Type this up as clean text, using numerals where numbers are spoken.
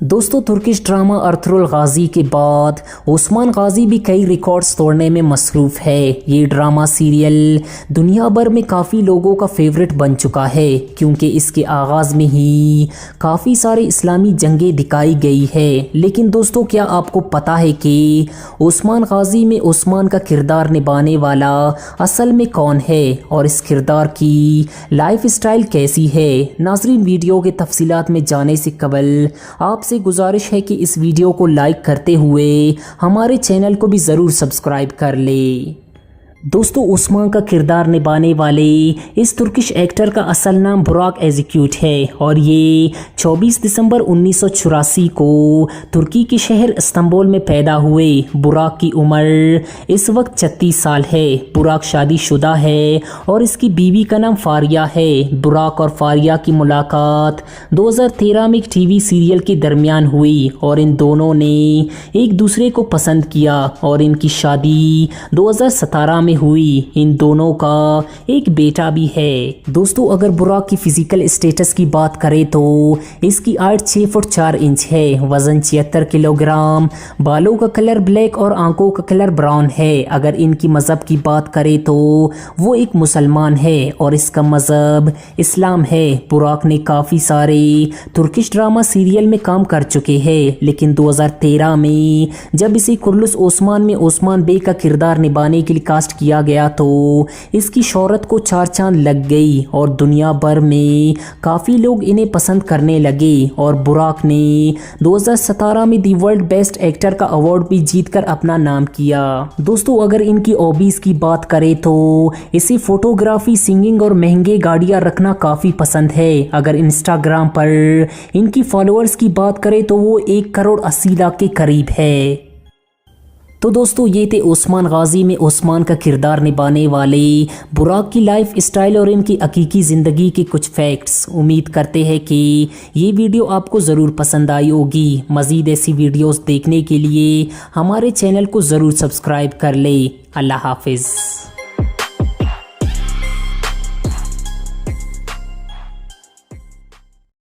दोस्तों Turkish drama Ertugrul गाजी के बाद ओस्मान गाजी भी कई रिकॉर्ड्स तोड़ने में मसरूफ़ है। ये ड्रामा सीरियल दुनिया भर में काफ़ी लोगों का फेवरेट बन चुका है क्योंकि इसके आगाज़ में ही काफ़ी सारे इस्लामी जंगें दिखाई गई है। लेकिन दोस्तों क्या आपको पता है कि ओस्मान गाजी में ओस्मान का किरदार निभाने वाला असल में कौन है और इस किरदार की लाइफ स्टाइल कैसी है। नाज़रीन वीडियो के तफसीलात में जाने से कबल आपसे गुजारिश है कि इस वीडियो को लाइक करते हुए हमारे चैनल को भी ज़रूर सब्सक्राइब कर ले। दोस्तों ओस्मान का किरदार निभाने वाले इस तुर्किश एक्टर का असल नाम बुराक एज़ेक्यूट है और ये 24 दिसंबर 1984 को तुर्की के शहर इस्तांबुल में पैदा हुए। बुराक की उम्र इस वक्त 36 साल है। बुराक शादीशुदा है और इसकी बीवी का नाम फारिया है। बुराक और फारिया की मुलाकात 2013 में एक टीवी सीरियल के दरमियान हुई और इन दोनों ने एक दूसरे को पसंद किया और इनकी शादी 2017 में हुई। इन दोनों का एक बेटा भी है। दोस्तों अगर बुराक की फिजिकल स्टेटस की बात करें तो इसकी हाइट 6 फुट 4 इंच है, वजन 76 किलोग्राम, बालों का कलर ब्लैक और आंखों का कलर ब्राउन है। अगर इनकी मज़हब की बात करें तो वो एक मुसलमान है और इसका मज़हब इस्लाम है। बुराक ने काफ़ी सारे तुर्किश ड्रामा सीरियल में काम कर चुके हैं, लेकिन 2013 में जब इसे कुर्लुस ओस्मान में ओस्मान बे का किरदार निभाने के लिए कास्ट किया गया तो इसकी शोहरत को 4 चांद लग गई और दुनिया भर में काफ़ी लोग इन्हें पसंद करने लगे। और बुराक ने 2017 में दी वर्ल्ड बेस्ट एक्टर का अवार्ड भी जीतकर अपना नाम किया। दोस्तों अगर इनकी हॉबीज़ की बात करें तो इसे फोटोग्राफी, सिंगिंग और महंगे गाड़ियाँ रखना काफ़ी पसंद है। अगर इंस्टाग्राम पर इनकी फॉलोअर्स की बात करें तो वो 1 करोड़ 80 लाख के करीब है। तो दोस्तों ये थे ओस्मान गाजी में ओस्मान का किरदार निभाने वाले बुराक की लाइफ स्टाइल और इनकी हकीकी ज़िंदगी के कुछ फैक्ट्स। उम्मीद करते हैं कि ये वीडियो आपको ज़रूर पसंद आई होगी। मज़ीद ऐसी वीडियोस देखने के लिए हमारे चैनल को ज़रूर सब्सक्राइब कर ले। अल्लाह हाफिज़।